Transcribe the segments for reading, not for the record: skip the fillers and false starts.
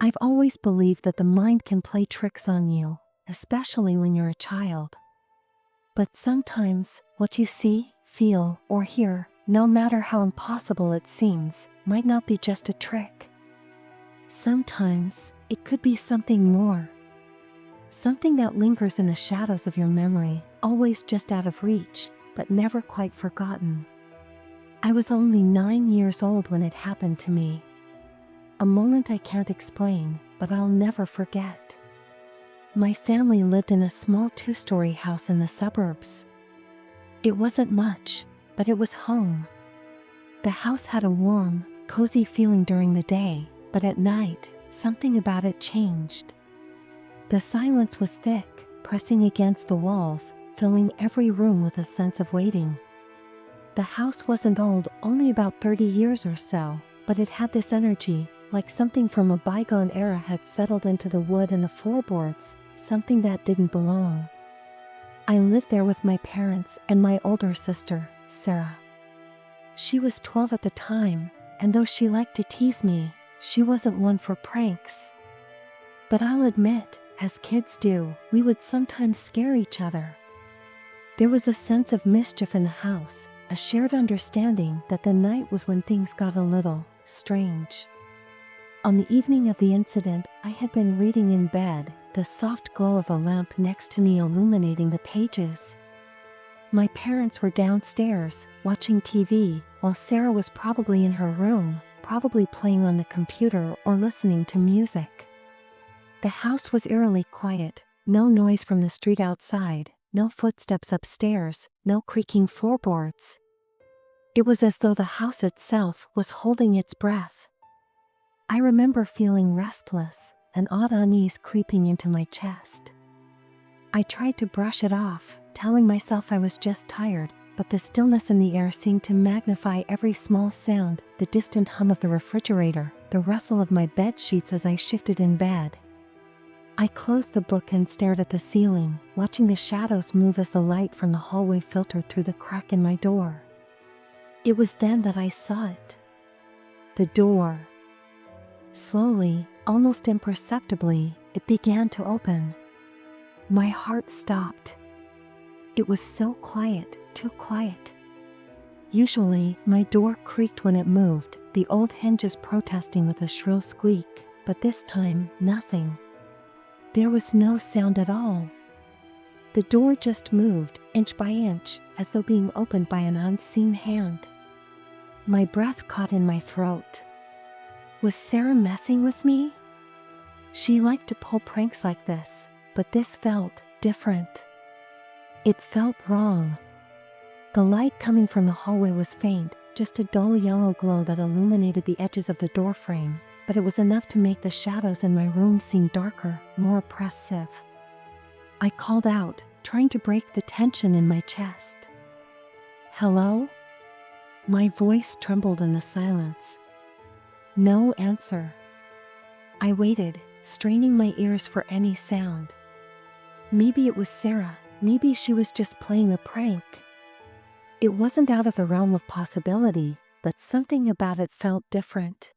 I've always believed that the mind can play tricks on you, especially when you're a child. But sometimes, what you see, feel, or hear, no matter how impossible it seems, might not be just a trick. Sometimes, it could be something more. Something that lingers in the shadows of your memory, always just out of reach, but never quite forgotten. I was only 9 years old when it happened to me. A moment I can't explain, but I'll never forget. My family lived in a small 2-story house in the suburbs. It wasn't much, but it was home. The house had a warm, cozy feeling during the day, but at night, something about it changed. The silence was thick, pressing against the walls, filling every room with a sense of waiting. The house wasn't old, only about 30 years or so, but it had this energy, like something from a bygone era had settled into the wood and the floorboards, something that didn't belong. I lived there with my parents and my older sister, Sarah. She was 12 at the time, and though she liked to tease me, she wasn't one for pranks. But I'll admit, as kids do, we would sometimes scare each other. There was a sense of mischief in the house, a shared understanding that the night was when things got a little strange. On the evening of the incident, I had been reading in bed, the soft glow of a lamp next to me illuminating the pages. My parents were downstairs, watching TV, while Sarah was probably in her room, probably playing on the computer or listening to music. The house was eerily quiet, no noise from the street outside, no footsteps upstairs, no creaking floorboards. It was as though the house itself was holding its breath. I remember feeling restless, an odd unease creeping into my chest. I tried to brush it off, telling myself I was just tired, but the stillness in the air seemed to magnify every small sound, the distant hum of the refrigerator, the rustle of my bed sheets as I shifted in bed. I closed the book and stared at the ceiling, watching the shadows move as the light from the hallway filtered through the crack in my door. It was then that I saw it. The door. Slowly, almost imperceptibly, it began to open. My heart stopped. It was so quiet, too quiet. Usually, my door creaked when it moved, the old hinges protesting with a shrill squeak, but this time, nothing. There was no sound at all. The door just moved, inch by inch, as though being opened by an unseen hand. My breath caught in my throat. Was Sarah messing with me? She liked to pull pranks like this, but this felt different. It felt wrong. The light coming from the hallway was faint, just a dull yellow glow that illuminated the edges of the doorframe, but it was enough to make the shadows in my room seem darker, more oppressive. I called out, trying to break the tension in my chest. "Hello?" My voice trembled in the silence. No answer. I waited, straining my ears for any sound. Maybe it was Sarah, maybe she was just playing a prank. It wasn't out of the realm of possibility, but something about it felt different.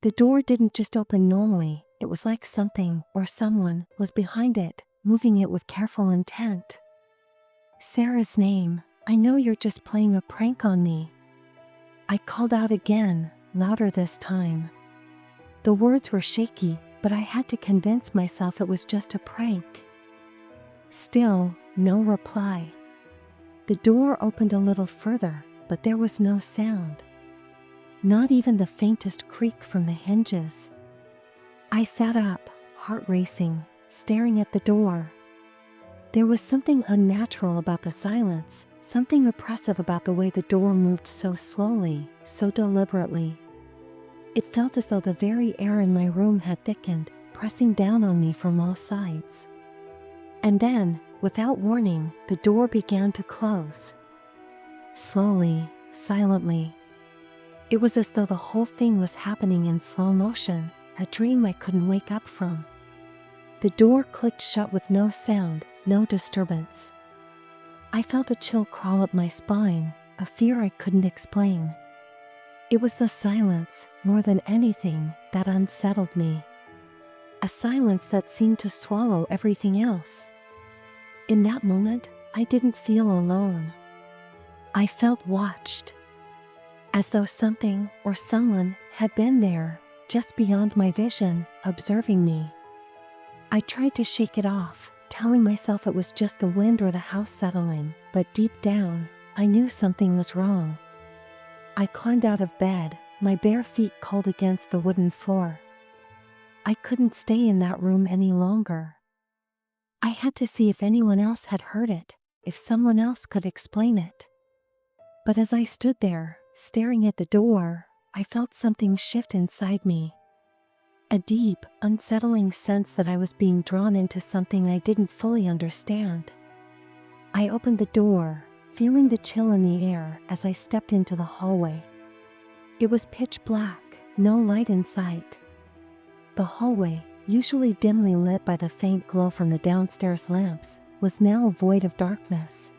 The door didn't just open normally, it was like something, or someone, was behind it, moving it with careful intent. Sarah's name. "I know you're just playing a prank on me." I called out again, louder this time. The words were shaky, but I had to convince myself it was just a prank. Still, no reply. The door opened a little further, but there was no sound. Not even the faintest creak from the hinges. I sat up, heart racing, staring at the door. There was something unnatural about the silence, something oppressive about the way the door moved so slowly, so deliberately. It felt as though the very air in my room had thickened, pressing down on me from all sides. And then, without warning, the door began to close. Slowly, silently. It was as though the whole thing was happening in slow motion, a dream I couldn't wake up from. The door clicked shut with no sound, no disturbance. I felt a chill crawl up my spine, a fear I couldn't explain. It was the silence, more than anything, that unsettled me. a silence that seemed to swallow everything else. In that moment, I didn't feel alone. I felt watched, as though something or someone had been there, just beyond my vision, observing me. I tried to shake it off, telling myself it was just the wind or the house settling, but deep down, I knew something was wrong. I climbed out of bed, my bare feet cold against the wooden floor. I couldn't stay in that room any longer. I had to see if anyone else had heard it, if someone else could explain it. But as I stood there, staring at the door, I felt something shift inside me. A deep, unsettling sense that I was being drawn into something I didn't fully understand. I opened the door, feeling the chill in the air as I stepped into the hallway. It was pitch black, no light in sight. The hallway, usually dimly lit by the faint glow from the downstairs lamps, was now void of darkness.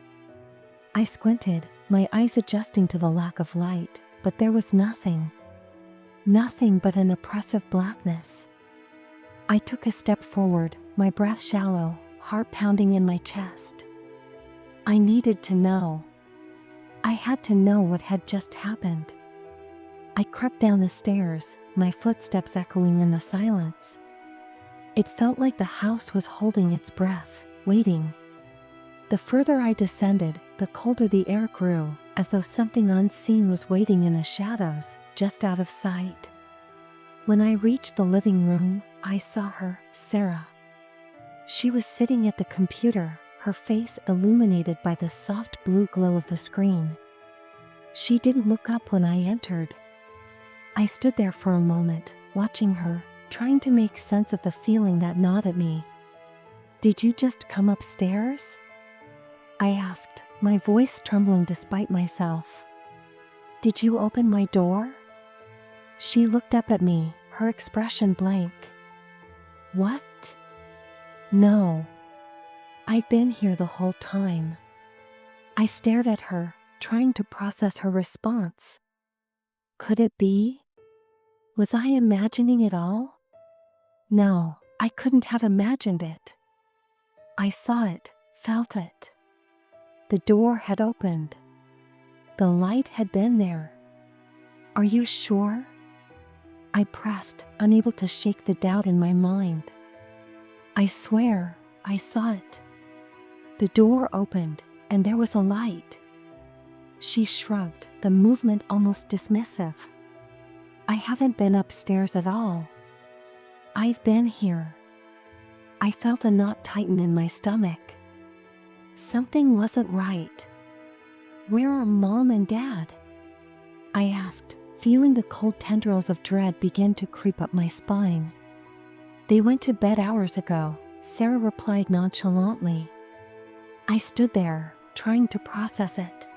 I squinted, my eyes adjusting to the lack of light, but there was nothing. Nothing but an oppressive blackness. I took a step forward, my breath shallow, heart pounding in my chest. I needed to know. I had to know what had just happened. I crept down the stairs, my footsteps echoing in the silence. It felt like the house was holding its breath, waiting. The further I descended, the colder the air grew, as though something unseen was waiting in the shadows, just out of sight. When I reached the living room, I saw her, Sarah. She was sitting at the computer, her face illuminated by the soft blue glow of the screen. She didn't look up when I entered. I stood there for a moment, watching her, trying to make sense of the feeling that gnawed at me. "Did you just come upstairs?" I asked, my voice trembling despite myself. "Did you open my door?" She looked up at me, her expression blank. "What?" "No. I've been here the whole time." I stared at her, trying to process her response. Could it be? Was I imagining it all? No, I couldn't have imagined it. I saw it, felt it. The door had opened. The light had been there. "Are you sure?" I pressed, unable to shake the doubt in my mind. "I swear, I saw it." The door opened, and there was a light. She shrugged, the movement almost dismissive. "I haven't been upstairs at all. I've been here." I felt a knot tighten in my stomach. Something wasn't right. "Where are Mom and Dad?" I asked, feeling the cold tendrils of dread begin to creep up my spine. "They went to bed hours ago," Sarah replied nonchalantly. I stood there, trying to process it.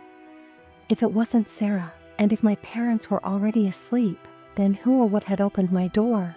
If it wasn't Sarah, and if my parents were already asleep, then who or what had opened my door?